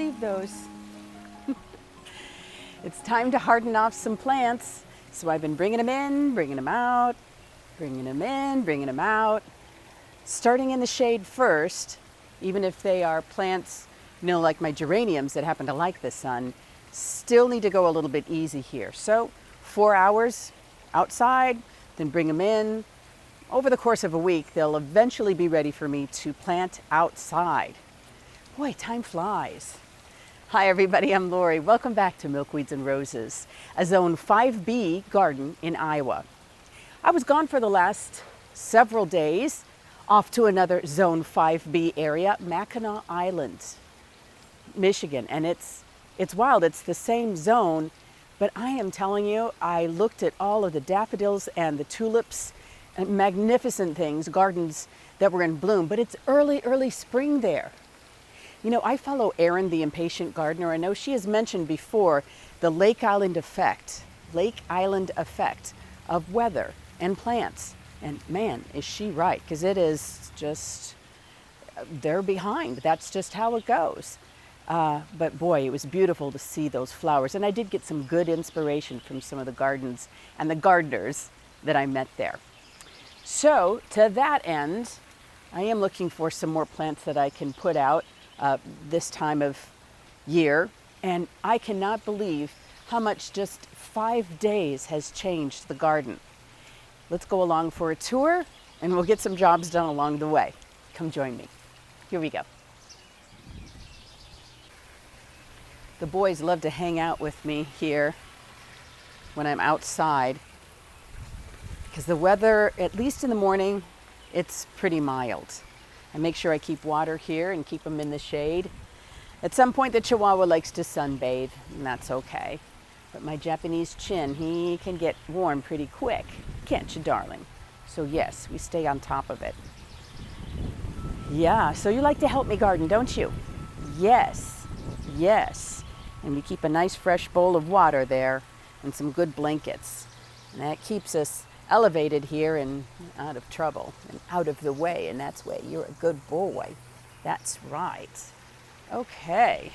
believe those. It's time to harden off some plants. So I've been bringing them in, bringing them out, bringing them in, bringing them out. Starting in the shade first, even if they are plants, like my geraniums that happen to like the sun, still need to go a little bit easy here. So 4 hours outside, then bring them in. Over the course of a week, they'll eventually be ready for me to plant outside. Boy, time flies. Hi everybody, I'm Lori. Welcome back to Milkweeds and Roses, a Zone 5B garden in Iowa. I was gone for the last several days, off to another Zone 5B area, Mackinac Island, Michigan. And it's wild, it's the same zone, but I am telling you, I looked at all of the daffodils and the tulips, and magnificent things, gardens that were in bloom, but it's early spring there. I follow Erin, the impatient gardener. I know she has mentioned before the Lake Island effect of weather and plants. And man, is she right, because it is just, they're behind. That's just how it goes. But boy, it was beautiful to see those flowers. And I did get some good inspiration from some of the gardens and the gardeners that I met there. So to that end, I am looking for some more plants that I can put out this time of year, and I cannot believe how much just 5 days has changed the garden. Let's go along for a tour and we'll get some jobs done along the way. Come join me. Here we go. The boys love to hang out with me here when I'm outside because the weather, at least in the morning, it's pretty mild. I make sure I keep water here and keep them in the shade. At some point, the Chihuahua likes to sunbathe, and that's okay. But my Japanese chin, he can get warm pretty quick, can't you, darling? So yes, we stay on top of it. Yeah, so you like to help me garden, don't you? Yes. And we keep a nice fresh bowl of water there and some good blankets. And that keeps us elevated here and out of trouble and out of the way, and that's way. You're a good boy. That's right. Okay.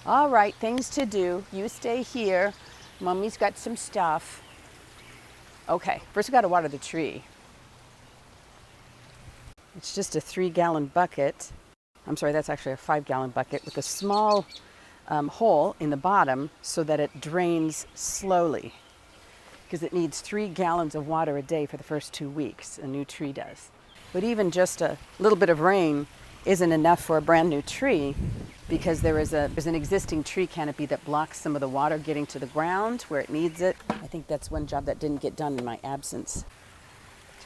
All right, things to do. You stay here. Mommy's got some stuff. Okay, first we got to water the tree. It's just a 3-gallon bucket. I'm sorry, that's actually a 5-gallon bucket with a small hole in the bottom so that it drains slowly, because it needs 3 gallons of water a day for the first 2 weeks, a new tree does. But even just a little bit of rain isn't enough for a brand new tree, because there's an existing tree canopy that blocks some of the water getting to the ground where it needs it. I think that's one job that didn't get done in my absence.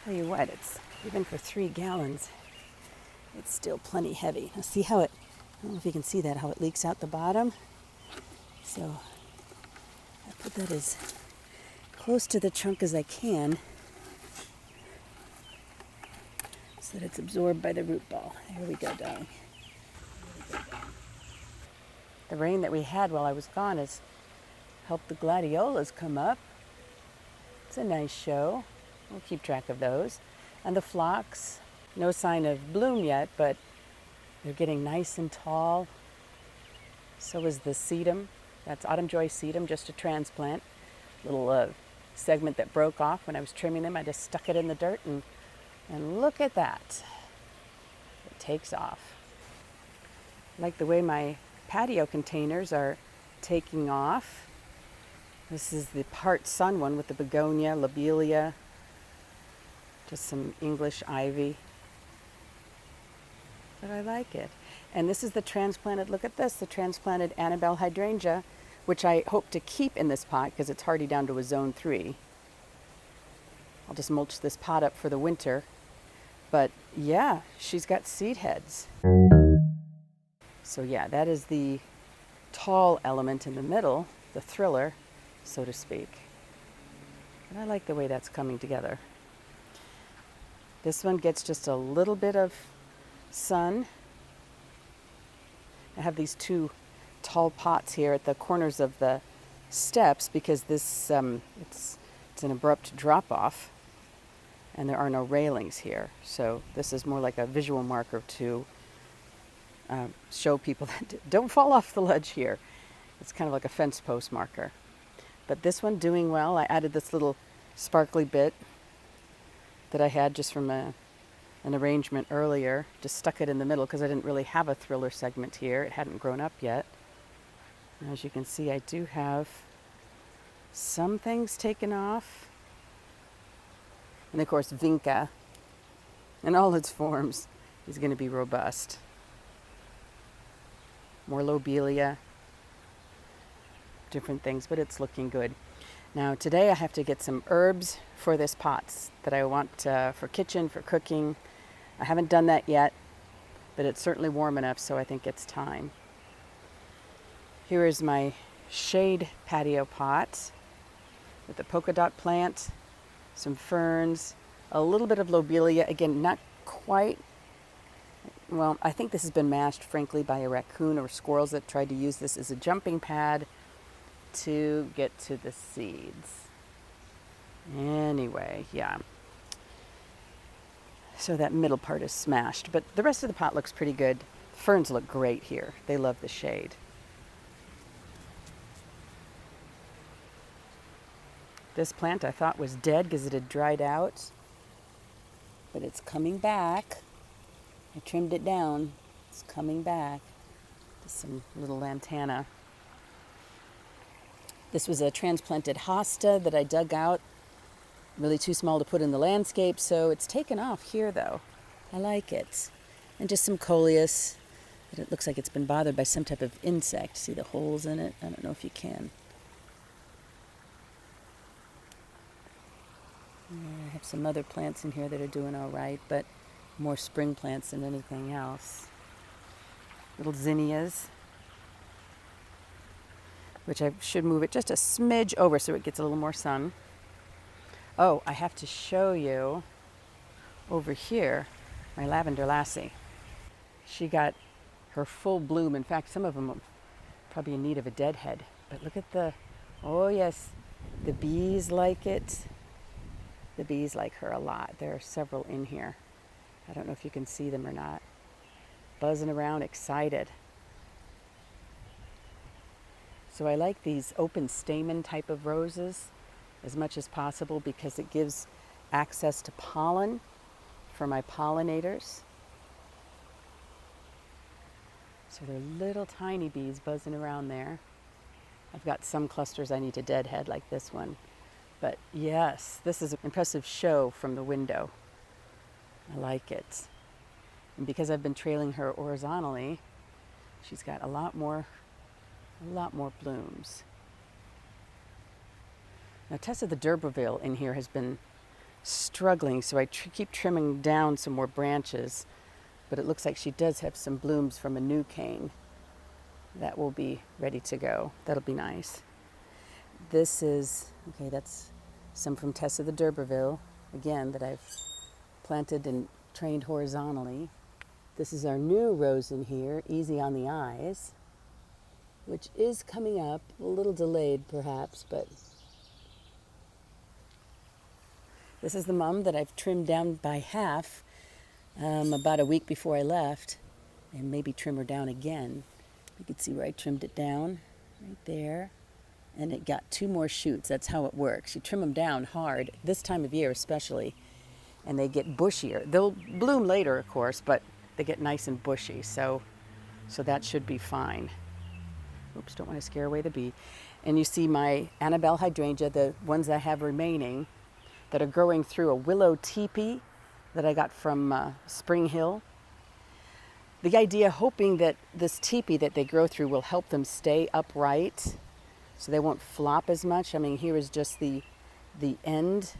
Tell you what, it's even for 3 gallons, it's still plenty heavy. Now see how I don't know if you can see that, how it leaks out the bottom. So I put that as close to the trunk as I can so that it's absorbed by the root ball. There we go, darling. The rain that we had while I was gone has helped the gladiolas come up. It's a nice show. We'll keep track of those. And the phlox, no sign of bloom yet, but they're getting nice and tall. So is the sedum. That's autumn joy sedum, just a transplant. Little segment that broke off when I was trimming them. I just stuck it in the dirt and look at that. It takes off. I like the way my patio containers are taking off. This is the part sun one with the begonia, lobelia, just some English ivy. But I like it. And this is the transplanted, look at this, the transplanted Annabelle hydrangea, which I hope to keep in this pot because it's hardy down to a zone 3. I'll just mulch this pot up for the winter. But yeah, she's got seed heads. So yeah, that is the tall element in the middle, the thriller, so to speak. And I like the way that's coming together. This one gets just a little bit of sun. I have these 2 tall pots here at the corners of the steps because this it's an abrupt drop off and there are no railings here. So this is more like a visual marker to show people that don't fall off the ledge here. It's kind of like a fence post marker. But this one doing well. I added this little sparkly bit that I had just from an arrangement earlier. Just stuck it in the middle because I didn't really have a thriller segment here. It hadn't grown up yet. And as you can see, I do have some things taken off. And of course, vinca, in all its forms, is going to be robust. More lobelia, different things, but it's looking good. Now today I have to get some herbs for this pots that I want for kitchen, for cooking. I haven't done that yet, but it's certainly warm enough, so I think it's time. Here is my shade patio pot with the polka dot plant, some ferns, a little bit of lobelia. Again, not quite, well, I think this has been mashed, frankly, by a raccoon or squirrels that tried to use this as a jumping pad to get to the seeds. Anyway, yeah. So that middle part is smashed, but the rest of the pot looks pretty good. Ferns look great here. They love the shade. This plant I thought was dead because it had dried out, but it's coming back. I trimmed it down. It's coming back. Just some little lantana. This was a transplanted hosta that I dug out. Really too small to put in the landscape, so it's taken off here though. I like it. And just some coleus. It looks like it's been bothered by some type of insect. See the holes in it? I don't know if you can. I have some other plants in here that are doing all right, but more spring plants than anything else. Little zinnias, which I should move it just a smidge over so it gets a little more sun. Oh, I have to show you over here my lavender lassie. She got her full bloom. In fact, some of them are probably in need of a deadhead. But look at the, oh yes, the bees like it. The bees like her a lot. There are several in here. I don't know if you can see them or not. Buzzing around, excited. So I like these open stamen type of roses as much as possible because it gives access to pollen for my pollinators. So they're little tiny bees buzzing around there. I've got some clusters I need to deadhead like this one. But yes, this is an impressive show from the window. I like it. And because I've been trailing her horizontally, she's got a lot more blooms. Now Tessa the d'Urberville in here has been struggling, so I keep trimming down some more branches, but it looks like she does have some blooms from a new cane that will be ready to go. That'll be nice. This is, okay, that's some from Tessa the d'Urberville, again, that I've planted and trained horizontally. This is our new rose in here, Easy on the Eyes, which is coming up, a little delayed perhaps, but this is the mum that I've trimmed down by half about a week before I left, and maybe trim her down again. You can see where I trimmed it down, right there. And it got 2 more shoots. That's how it works. You trim them down hard, this time of year especially, and they get bushier. They'll bloom later, of course, but they get nice and bushy, so that should be fine. Oops, don't want to scare away the bee. And you see my Annabelle hydrangea, the ones I have remaining, that are growing through a willow teepee that I got from Spring Hill. The idea, hoping that this teepee that they grow through will help them stay upright so they won't flop as much. I mean, here is just the end,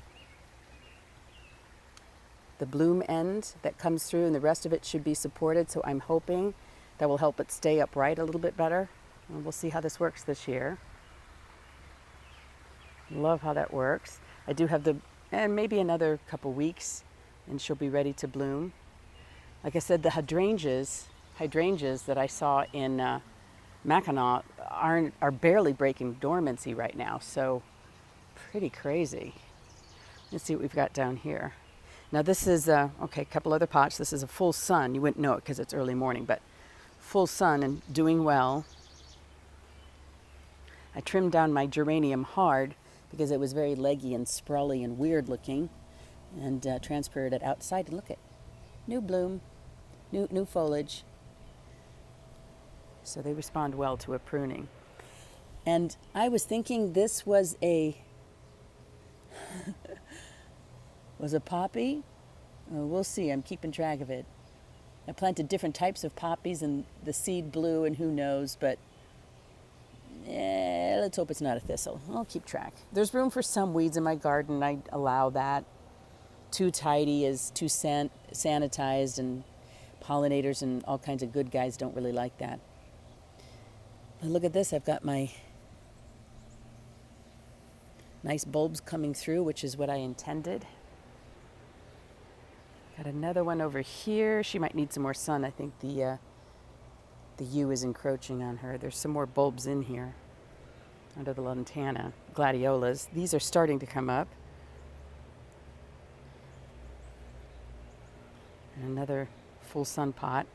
the bloom end that comes through, and the rest of it should be supported, so I'm hoping that will help it stay upright a little bit better. And we'll see how this works this year. Love how that works. I do have and maybe another couple weeks, and she'll be ready to bloom. Like I said, the hydrangeas that I saw in Mackinac are barely breaking dormancy right now, so pretty crazy. Let's see what we've got down here. Now this is, okay, a couple other pots. This is a full sun. You wouldn't know it because it's early morning, but full sun and doing well. I trimmed down my geranium hard because it was very leggy and sprawly and weird looking, and transferred it outside. And look at new bloom, new foliage. So they respond well to a pruning. And I was thinking this was a poppy. We'll see. I'm keeping track of it. I planted different types of poppies and the seed blew and who knows, but let's hope it's not a thistle. I'll keep track. There's room for some weeds in my garden. I allow that. Too tidy is too sanitized, and pollinators and all kinds of good guys don't really like that. But look at this. I've got my nice bulbs coming through, which is what I intended. Got another one over here. She might need some more sun. I think the U is encroaching on her. There's some more bulbs in here under the lantana. Gladiolas. These are starting to come up. And another full sun pot.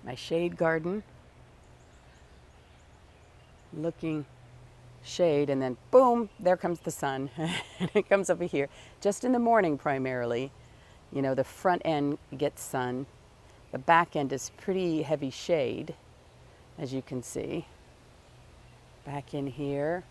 My shade garden. Looking shade, and then boom, there comes the sun. And it comes over here just in the morning primarily. You know, the front end gets sun, the back end is pretty heavy shade, as you can see. Back in here,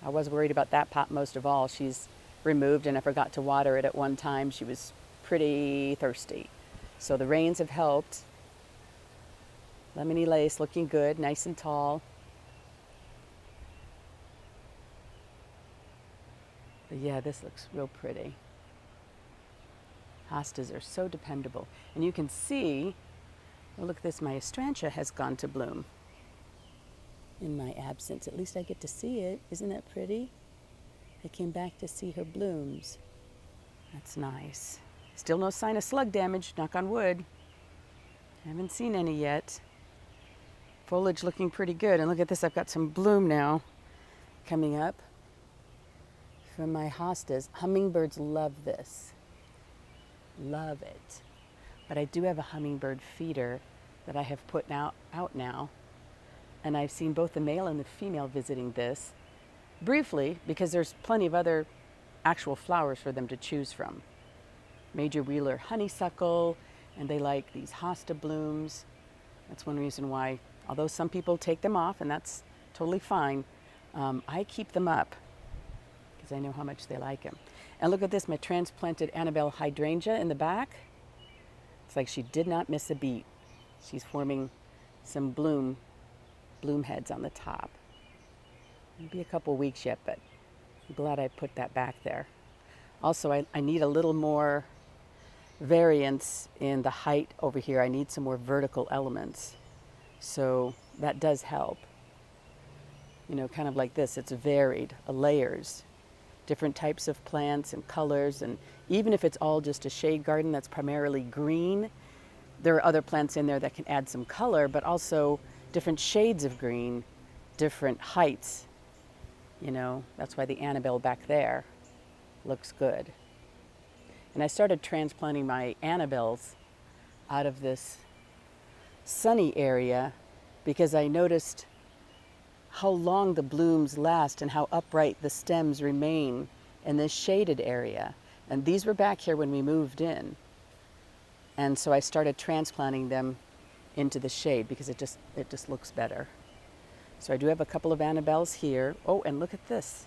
I was worried about that pot most of all. She's removed, and I forgot to water it at one time. She was pretty thirsty, so the rains have helped. Lemony lace looking good, nice and tall. But yeah, this looks real pretty. Hostas are so dependable. And you can see, oh, look at this, my astrantia has gone to bloom in my absence. At least I get to see it. Isn't that pretty? I came back to see her blooms. That's nice. Still no sign of slug damage, knock on wood. Haven't seen any yet. Foliage looking pretty good. And look at this, I've got some bloom now coming up from my hostas. Hummingbirds love this. Love it. But I do have a hummingbird feeder that I have put out now. And I've seen both the male and the female visiting this briefly because there's plenty of other actual flowers for them to choose from. Major Wheeler honeysuckle, and they like these hosta blooms. That's one reason why, although some people take them off, and that's totally fine, I keep them up because I know how much they like them. And look at this, my transplanted Annabelle hydrangea in the back. It's like she did not miss a beat. She's forming some bloom heads on the top. It'll be a couple weeks yet, but I'm glad I put that back there. Also, I need a little more variance in the height over here. I need some more vertical elements. So that does help. You know, kind of like this, it's varied, layers, different types of plants and colors. And even if it's all just a shade garden that's primarily green, there are other plants in there that can add some color, but also different shades of green, different heights. You know, that's why the Annabelle back there looks good. And I started transplanting my Annabelles out of this sunny area because I noticed how long the blooms last and how upright the stems remain in this shaded area. And these were back here when we moved in. And so I started transplanting them into the shade because it just looks better. So I do have a couple of Annabelles here. Oh, and look at this.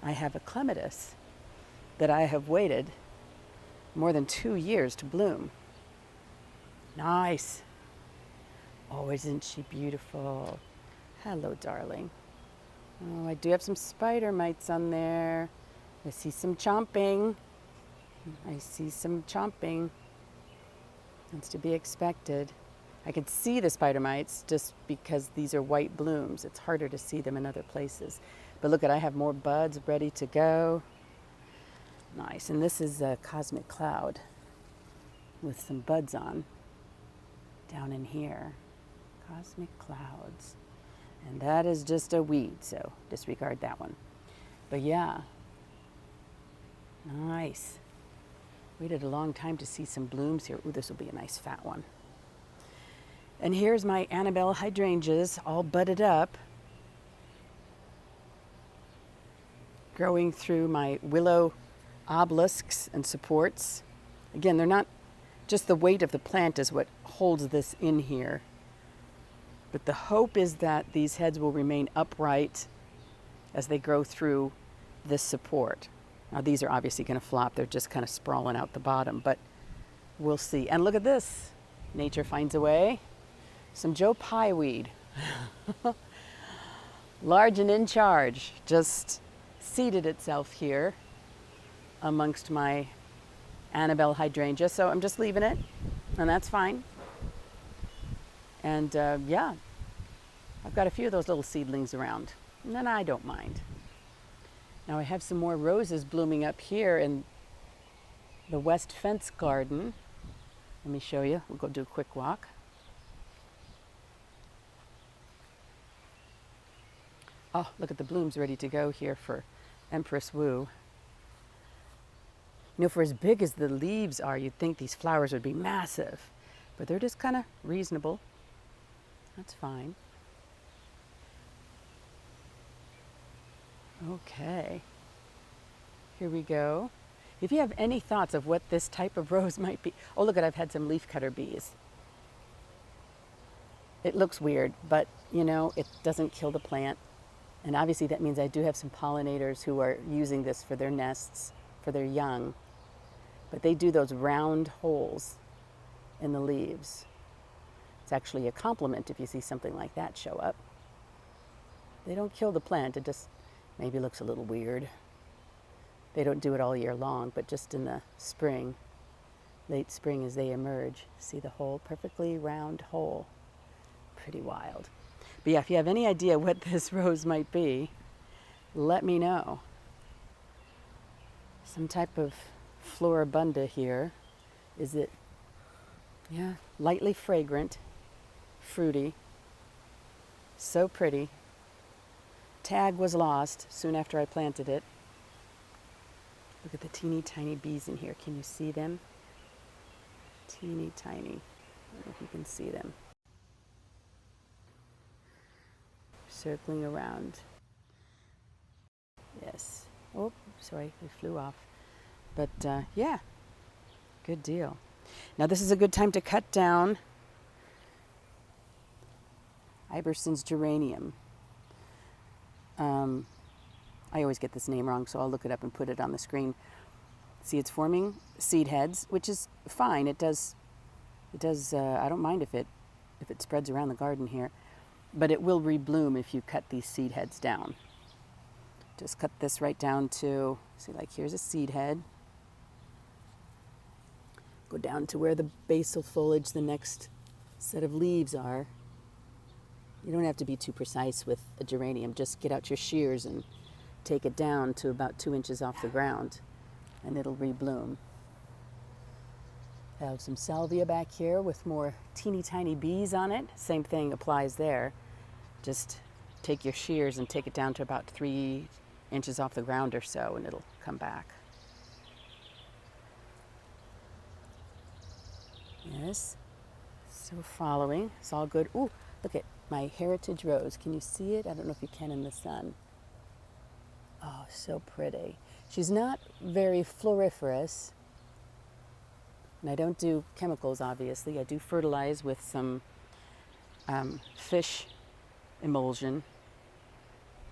I have a clematis that I have waited more than 2 years to bloom. Nice. Oh, isn't she beautiful? Hello, darling. Oh, I do have some spider mites on there. I see some chomping. That's to be expected. I can see the spider mites just because these are white blooms. It's harder to see them in other places. But look, I have more buds ready to go. Nice. And this is a cosmic cloud with some buds on down in here. Cosmic clouds. And that is just a weed, so disregard that one. But yeah, nice. Waited a long time to see some blooms here. Ooh, this will be a nice fat one. And here's my Annabelle hydrangeas all budded up, growing through my willow obelisks and supports. Again, they're not, just the weight of the plant is what holds this in here. But the hope is that these heads will remain upright as they grow through this support. Now these are obviously going to flop. They're just kind of sprawling out the bottom, but we'll see. And look at this. Nature finds a way. Some Joe Pye weed. Large and in charge. Just seated itself here amongst my Annabelle hydrangea. So I'm just leaving it, and that's fine. And yeah, I've got a few of those little seedlings around, and then I don't mind. Now I have some more roses blooming up here in the west fence garden. Let me show you. We'll go do a quick walk. Oh, look at the blooms ready to go here for Empress Wu. You know, for as big as the leaves are, you'd think these flowers would be massive, but they're just kind of reasonable. That's fine. Okay, here we go. If you have any thoughts of what this type of rose might be, oh look, I've had some leafcutter bees. It looks weird, but you know, it doesn't kill the plant. And obviously that means I do have some pollinators who are using this for their nests, for their young. But they do those round holes in the leaves. It's actually a compliment if you see something like that show up. They don't kill the plant, it just maybe looks a little weird. They don't do it all year long, but just in the spring, late spring as they emerge. See the hole, perfectly round hole. Pretty wild. But yeah, if you have any idea what this rose might be, let me know. Some type of floribunda here. Is it, yeah, lightly fragrant, fruity, so pretty. Tag was lost soon after I planted it. Look at the teeny tiny bees in here. Can you see them? Teeny tiny. I don't know if you can see them. Circling around. Yes. Oh, sorry, they flew off. But yeah, good deal. Now this is a good time to cut down Iberson's geranium. I always get this name wrong, so I'll look it up and put it on the screen. See, it's forming seed heads, which is fine. It does. I don't mind if it spreads around the garden here, but it will rebloom if you cut these seed heads down. Just cut this right down to, see, like here's a seed head. Go down to where the basal foliage, the next set of leaves are. You don't have to be too precise with a geranium. Just get out your shears and take it down to about 2 inches off the ground, and it'll rebloom. I have some salvia back here with more teeny tiny bees on it. Same thing applies there. Just take your shears and take it down to about 3 inches off the ground or so, and it'll come back. Yes, so following. It's all good. Ooh, look at my heritage rose. Can you see it? I don't know if you can in the sun. Oh, so pretty. She's not very floriferous, and I don't do chemicals, obviously. I do fertilize with some fish emulsion,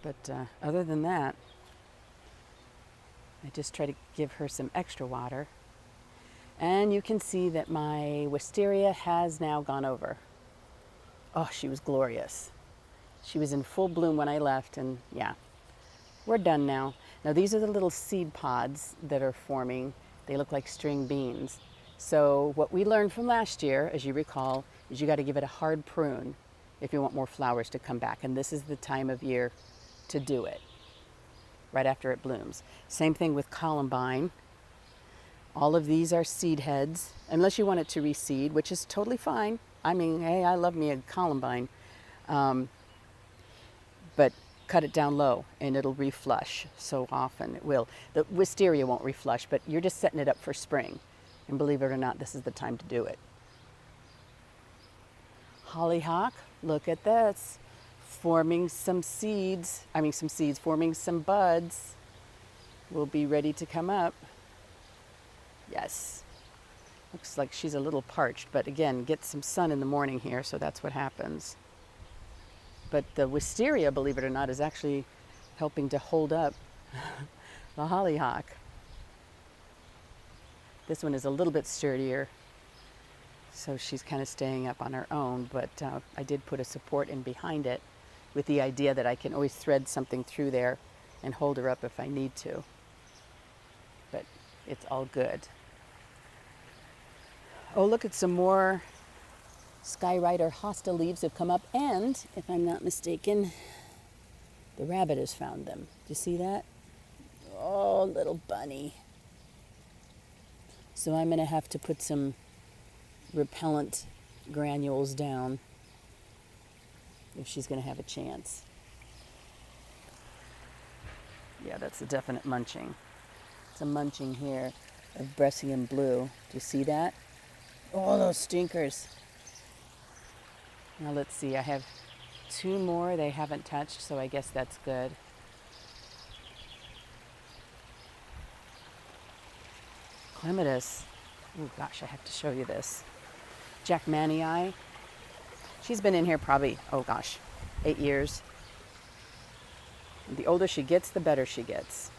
but other than that, I just try to give her some extra water. And you can see that my wisteria has now gone over. Oh, she was glorious. She was in full bloom when I left, and yeah, we're done now. Now these are the little seed pods that are forming. They look like string beans. So what we learned from last year, as you recall, is you got to give it a hard prune if you want more flowers to come back. And this is the time of year to do it, right after it blooms. Same thing with columbine. All of these are seed heads, unless you want it to reseed, which is totally fine. I mean, hey, I love me a columbine. But cut it down low and it'll reflush. So often it will. The wisteria won't reflush, but you're just setting it up for spring. And believe it or not, this is the time to do it. Hollyhock, look at this. Forming some seeds, forming some buds. Will be ready to come up. Yes. Looks like she's a little parched, but again, get some sun in the morning here, so that's what happens. But the wisteria, believe it or not, is actually helping to hold up the hollyhock. This one is a little bit sturdier, so she's kind of staying up on her own, but I did put a support in behind it with the idea that I can always thread something through there and hold her up if I need to. But it's all good. Oh, look at some more Skyrider hosta leaves have come up, and if I'm not mistaken, the rabbit has found them. Do you see that? Oh, little bunny. So I'm going to have to put some repellent granules down if she's going to have a chance. Yeah, that's a definite munching. It's a munching here of Brescian blue. Do you see that? Oh, those stinkers. Now let's see, I have 2 more they haven't touched, so I guess that's good. Clematis. Oh gosh, I have to show you this. Jackmanii. She's been in here probably, 8 years. And the older she gets, the better she gets.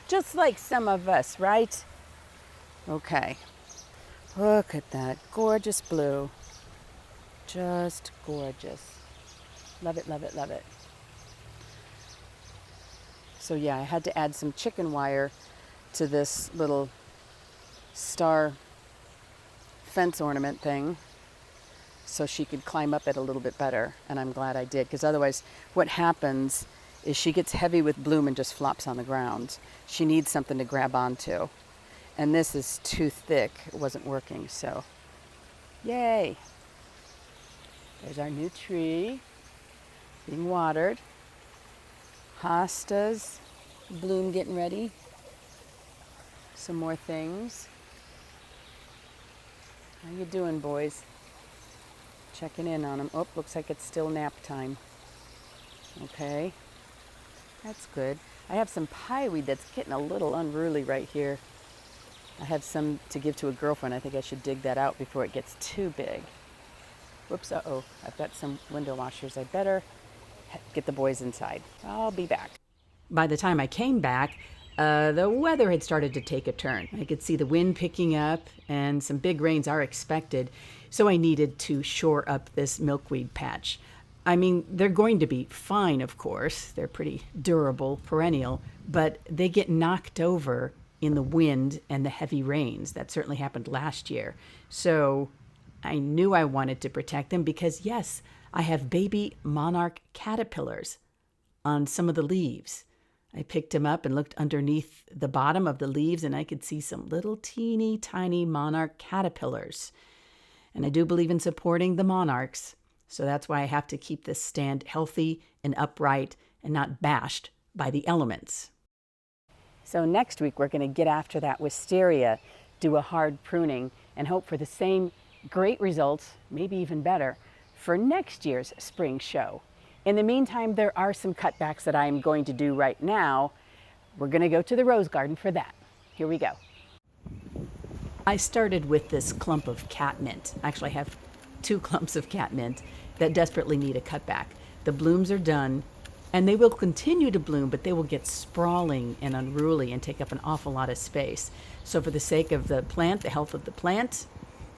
Just like some of us, right? Okay. Look at that gorgeous blue. Just gorgeous. Love it, love it, love it. So yeah, I had to add some chicken wire to this little star fence ornament thing so she could climb up it a little bit better. And I'm glad I did, because otherwise what happens is she gets heavy with bloom and just flops on the ground. She needs something to grab onto. And this is too thick. It wasn't working, so yay. There's our new tree being watered. Hostas, bloom getting ready. Some more things. How you doing, boys? Checking in on them. Oh, looks like it's still nap time. Okay, that's good. I have some pieweed that's getting a little unruly right here. I have some to give to a girlfriend. I think I should dig that out before it gets too big. Whoops, uh-oh, I've got some window washers. I better get the boys inside. I'll be back. By the time I came back, the weather had started to take a turn. I could see the wind picking up and some big rains are expected. So I needed to shore up this milkweed patch. I mean, they're going to be fine, of course. They're pretty durable, perennial, but they get knocked over in the wind and the heavy rains. That certainly happened last year. So I knew I wanted to protect them because, yes, I have baby monarch caterpillars on some of the leaves. I picked them up and looked underneath the bottom of the leaves, and I could see some little teeny tiny monarch caterpillars. And I do believe in supporting the monarchs, so that's why I have to keep this stand healthy and upright and not bashed by the elements. So next week we're going to get after that wisteria, do a hard pruning, and hope for the same great results, maybe even better, for next year's spring show. In the meantime, there are some cutbacks that I'm going to do right now. We're going to go to the rose garden for that. Here we go. I started with this clump of catmint. Actually, I have 2 clumps of catmint that desperately need a cutback. The blooms are done, and they will continue to bloom, but they will get sprawling and unruly and take up an awful lot of space. So for the sake of the plant, the health of the plant,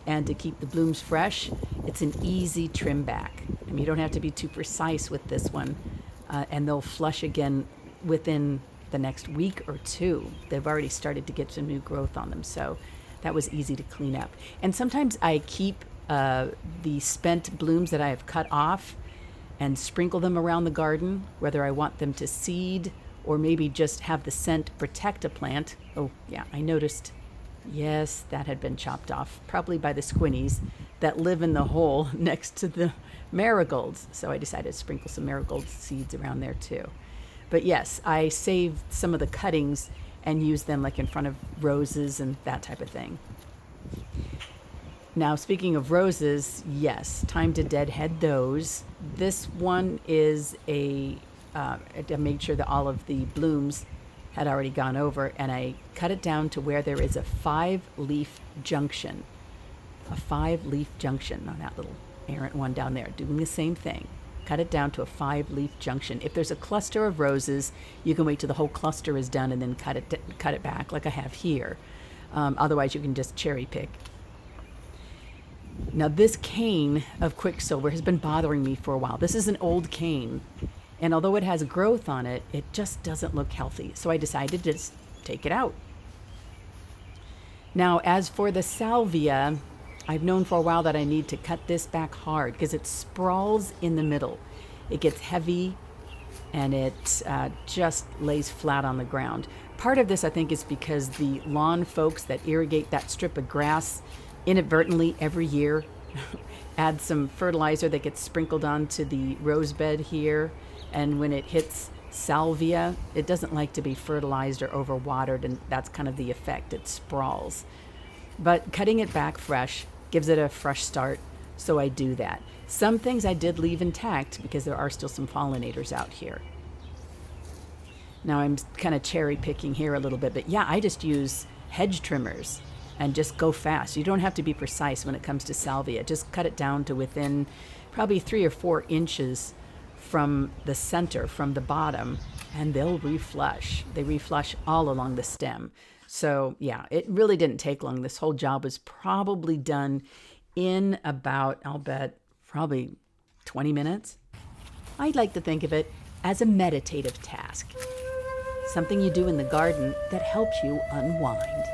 and to keep the blooms fresh, it's an easy trim back. I mean, you don't have to be too precise with this one, and they'll flush again within the next week or 2. They've already started to get some new growth on them, so that was easy to clean up. And sometimes I keep the spent blooms that I have cut off and sprinkle them around the garden, whether I want them to seed or maybe just have the scent protect a plant. Oh yeah, I noticed, yes, that had been chopped off, probably by the squinnies that live in the hole next to the marigolds. So I decided to sprinkle some marigold seeds around there too. But yes, I saved some of the cuttings and used them like in front of roses and that type of thing. Now, speaking of roses, yes, time to deadhead those. This one is I made sure that all of the blooms had already gone over, and I cut it down to where there is a 5-leaf junction. A 5-leaf junction on that little errant one down there, doing the same thing. Cut it down to a 5-leaf junction. If there's a cluster of roses, you can wait till the whole cluster is done and then cut it back like I have here. Otherwise, you can just cherry pick. Now, this cane of quicksilver has been bothering me for a while. This is an old cane, and although it has growth on it, it just doesn't look healthy. So I decided to just take it out. Now, as for the salvia, I've known for a while that I need to cut this back hard because it sprawls in the middle. It gets heavy and it just lays flat on the ground. Part of this, I think, is because the lawn folks that irrigate that strip of grass inadvertently every year add some fertilizer that gets sprinkled onto the rose bed here, and when it hits salvia, it doesn't like to be fertilized or overwatered, and that's kind of the effect. It sprawls. But cutting it back fresh gives it a fresh start, so I do that. Some things I did leave intact because there are still some pollinators out here. Now I'm kind of cherry picking here a little bit, but yeah, I just use hedge trimmers and just go fast. You don't have to be precise when it comes to salvia. Just cut it down to within probably 3 or 4 inches from the center, from the bottom, and they'll reflush. They reflush all along the stem. So yeah, it really didn't take long. This whole job was probably done in about, I'll bet, probably 20 minutes. I'd like to think of it as a meditative task. Something you do in the garden that helps you unwind.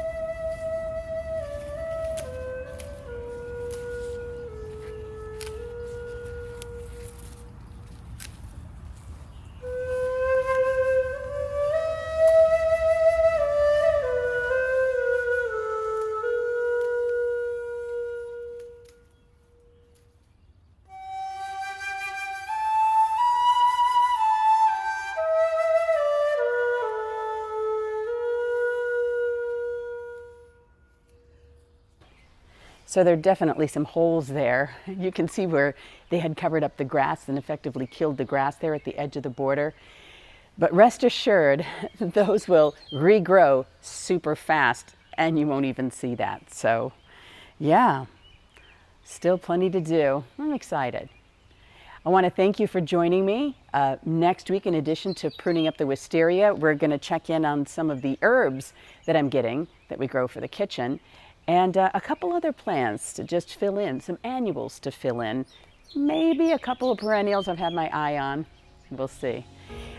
So there are definitely some holes there. You can see where they had covered up the grass and effectively killed the grass there at the edge of the border. But rest assured, those will regrow super fast and you won't even see that. So yeah, still plenty to do. I'm excited. I want to thank you for joining me. Next week, in addition to pruning up the wisteria, we're going to check in on some of the herbs that I'm getting that we grow for the kitchen. And a couple other plants to just fill in, some annuals to fill in, maybe a couple of perennials I've had my eye on. We'll see.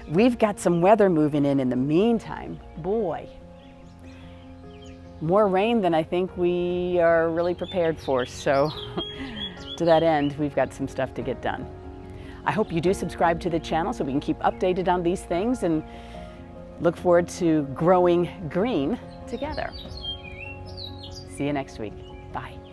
We've got some weather moving in the meantime. Boy, more rain than I think we are really prepared for. So to that end, we've got some stuff to get done. I hope you do subscribe to the channel so we can keep updated on these things, and look forward to growing green together. See you next week. Bye.